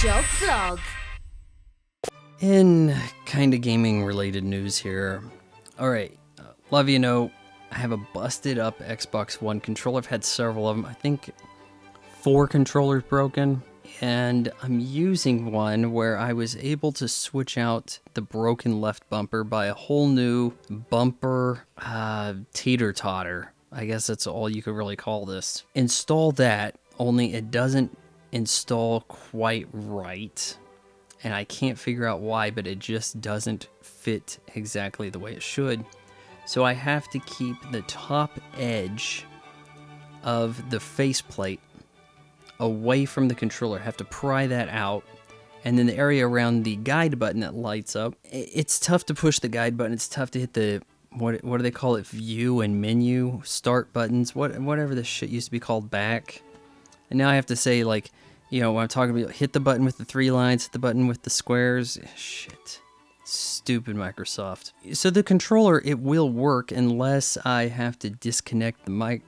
Job Vlog. In kind of gaming related news here. Alright, a lot of you know I have a busted up Xbox One controller. I've had several of them. I think 4 controllers broken. And I'm using one where I was able to switch out the broken left bumper by a whole new bumper teeter-totter. I guess that's all you could really call this. Install that, only it doesn't install quite right. And I can't figure out why, but it just doesn't fit exactly the way it should. So I have to keep the top edge of the faceplate away from the controller. I have to pry that out. And then the area around the guide button that lights up, it's tough to push the guide button. It's tough to hit the, what do they call it? View and menu, start buttons, whatever this shit used to be called back. And now I have to say, like, you know, when I'm talking about hit the button with the 3 lines, hit the button with the squares. Shit. Stupid Microsoft. So the controller, it will work unless I have to disconnect the mic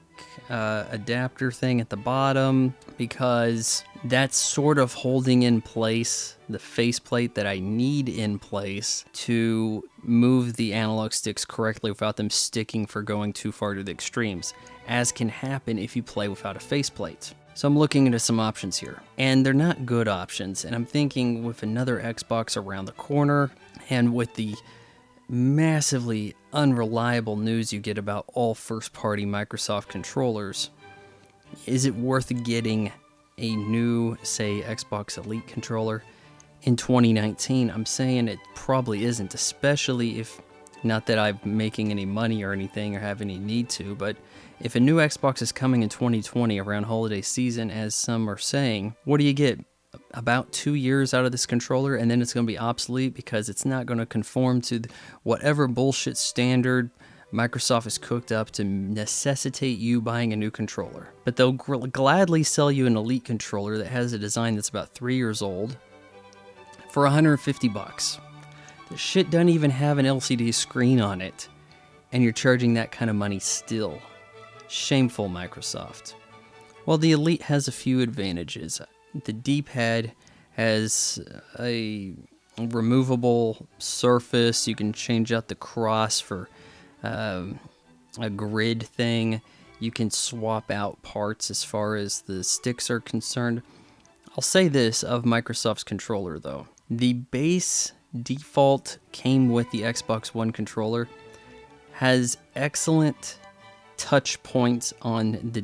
adapter thing at the bottom, because that's sort of holding in place the faceplate that I need in place to move the analog sticks correctly without them sticking for going too far to the extremes, as can happen if you play without a faceplate. So I'm looking into some options here, and they're not good options, and I'm thinking with another Xbox around the corner, and with the massively unreliable news you get about all first-party Microsoft controllers, is it worth getting a new, say, Xbox Elite controller in 2019? I'm saying it probably isn't, especially if, not that I'm making any money or anything or have any need to, but if a new Xbox is coming in 2020 around holiday season, as some are saying, what do you get? About 2 years out of this controller, and then it's going to be obsolete because it's not going to conform to whatever bullshit standard Microsoft has cooked up to necessitate you buying a new controller. But they'll gladly sell you an Elite controller that has a design that's about 3 years old for $150. The shit doesn't even have an LCD screen on it, and you're charging that kind of money still. Shameful, Microsoft. Well, the Elite has a few advantages. The D-pad has a removable surface. You can change out the cross for a grid thing. You can swap out parts as far as the sticks are concerned. I'll say this of Microsoft's controller, though. The base default came with the Xbox One controller has excellent touch points on the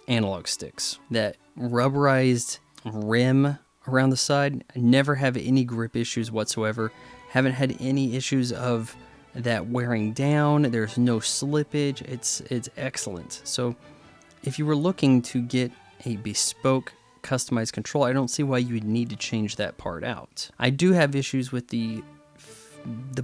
analog sticks. That rubberized rim around the side, I never have any grip issues whatsoever. Haven't had any issues of that wearing down. There's no slippage. It's excellent. So if you were looking to get a bespoke customized control, I don't see why you would need to change that part out. I do have issues with the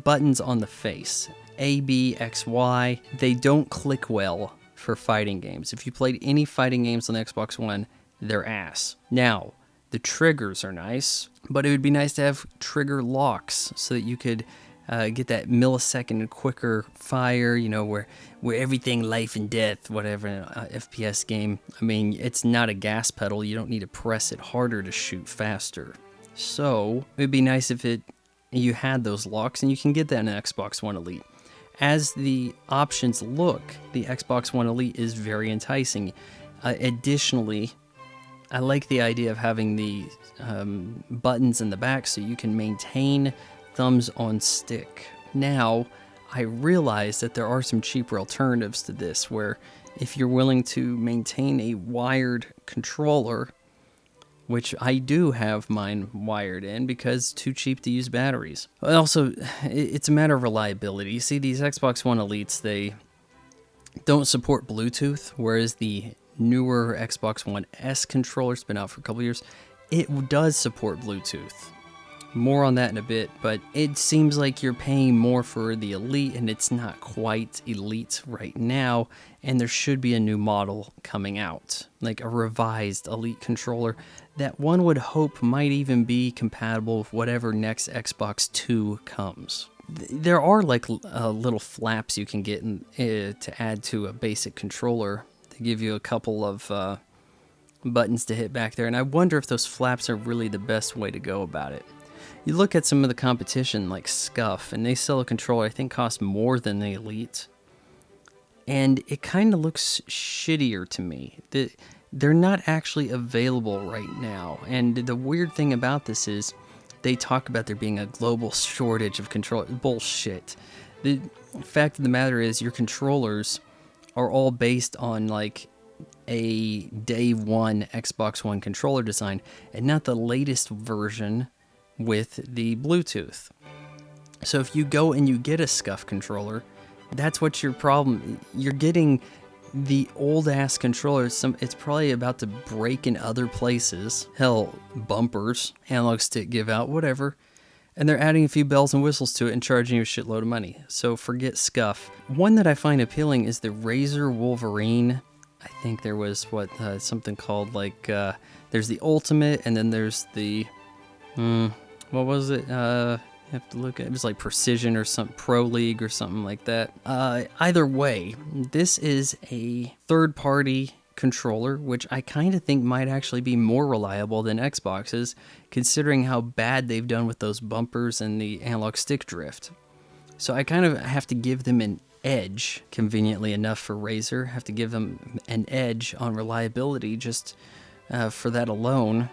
buttons on the face. A, B, X, Y, they don't click well for fighting games. If you played any fighting games on the Xbox One, they're ass. Now, the triggers are nice, but it would be nice to have trigger locks so that you could get that millisecond quicker fire, you know, where everything life and death, whatever, FPS game. I mean, it's not a gas pedal. You don't need to press it harder to shoot faster. So, it would be nice if you had those locks, and you can get that in an Xbox One Elite. As the options look, the Xbox One Elite is very enticing. Additionally, I like the idea of having the buttons in the back so you can maintain thumbs on stick. Now, I realize that there are some cheaper alternatives to this, where if you're willing to maintain a wired controller, which I do have mine wired in because it's too cheap to use batteries. Also, it's a matter of reliability. You see, these Xbox One Elites, they don't support Bluetooth, whereas the newer Xbox One S controller's been out for a couple years. It does support Bluetooth. More on that in a bit, but it seems like you're paying more for the Elite, and it's not quite Elite right now, and there should be a new model coming out, like a revised Elite controller that one would hope might even be compatible with whatever next Xbox 2 comes. There are like little flaps you can get to add to a basic controller to give you a couple of buttons to hit back there, and I wonder if those flaps are really the best way to go about it. You look at some of the competition like Scuff, and they sell a controller I think costs more than the Elite, and it kind of looks shittier to me. They're not actually available right now, and the weird thing about this is they talk about there being a global shortage of controllers. Bullshit. The fact of the matter is your controllers are all based on like a day one Xbox One controller design and not the latest version with the Bluetooth. So if you go and you get a Scuff controller, that's what's your problem. You're getting the old ass controller. It's probably about to break in other places. Hell, bumpers, analog stick give out, whatever. And they're adding a few bells and whistles to it and charging you a shitload of money. So forget Scuff. One that I find appealing is the Razer Wolverine. I think there was something called like there's the Ultimate, and then there's the what was it? You have to look at it. It was like Precision or some Pro League or something like that. Either way, this is a third-party controller, which I kind of think might actually be more reliable than Xbox's, considering how bad they've done with those bumpers and the analog stick drift. So I kind of have to give them an edge, conveniently enough for Razer. Have to give them an edge on reliability just for that alone.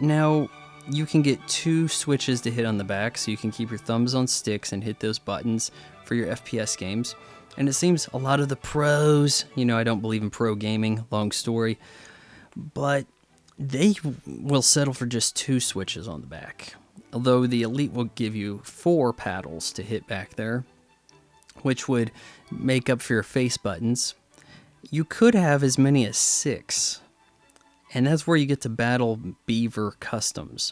Now, you can get 2 switches to hit on the back, so you can keep your thumbs on sticks and hit those buttons for your FPS games. And it seems a lot of the pros, I don't believe in pro gaming, long story, but they will settle for just 2 switches on the back. Although the Elite will give you 4 paddles to hit back there, which would make up for your face buttons. You could have as many as 6. And that's where you get to Battle Beaver Customs.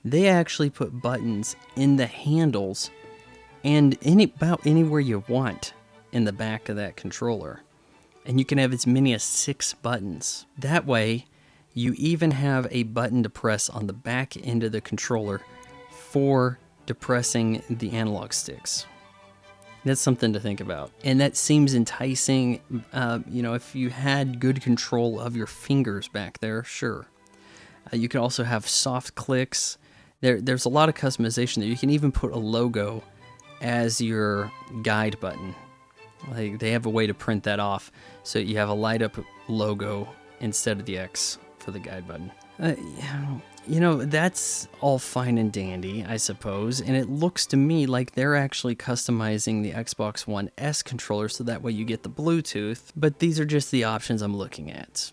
They actually put buttons in the handles and about anywhere you want in the back of that controller. And you can have as many as 6 buttons. That way, you even have a button to press on the back end of the controller for depressing the analog sticks. That's something to think about. And that seems enticing. If you had good control of your fingers back there, sure. You can also have soft clicks. There's a lot of customization there. You can even put a logo as your guide button. Like, they have a way to print that off, so you have a light up logo instead of the X for the guide button. That's all fine and dandy, I suppose, and it looks to me like they're actually customizing the Xbox One S controller so that way you get the Bluetooth, but these are just the options I'm looking at.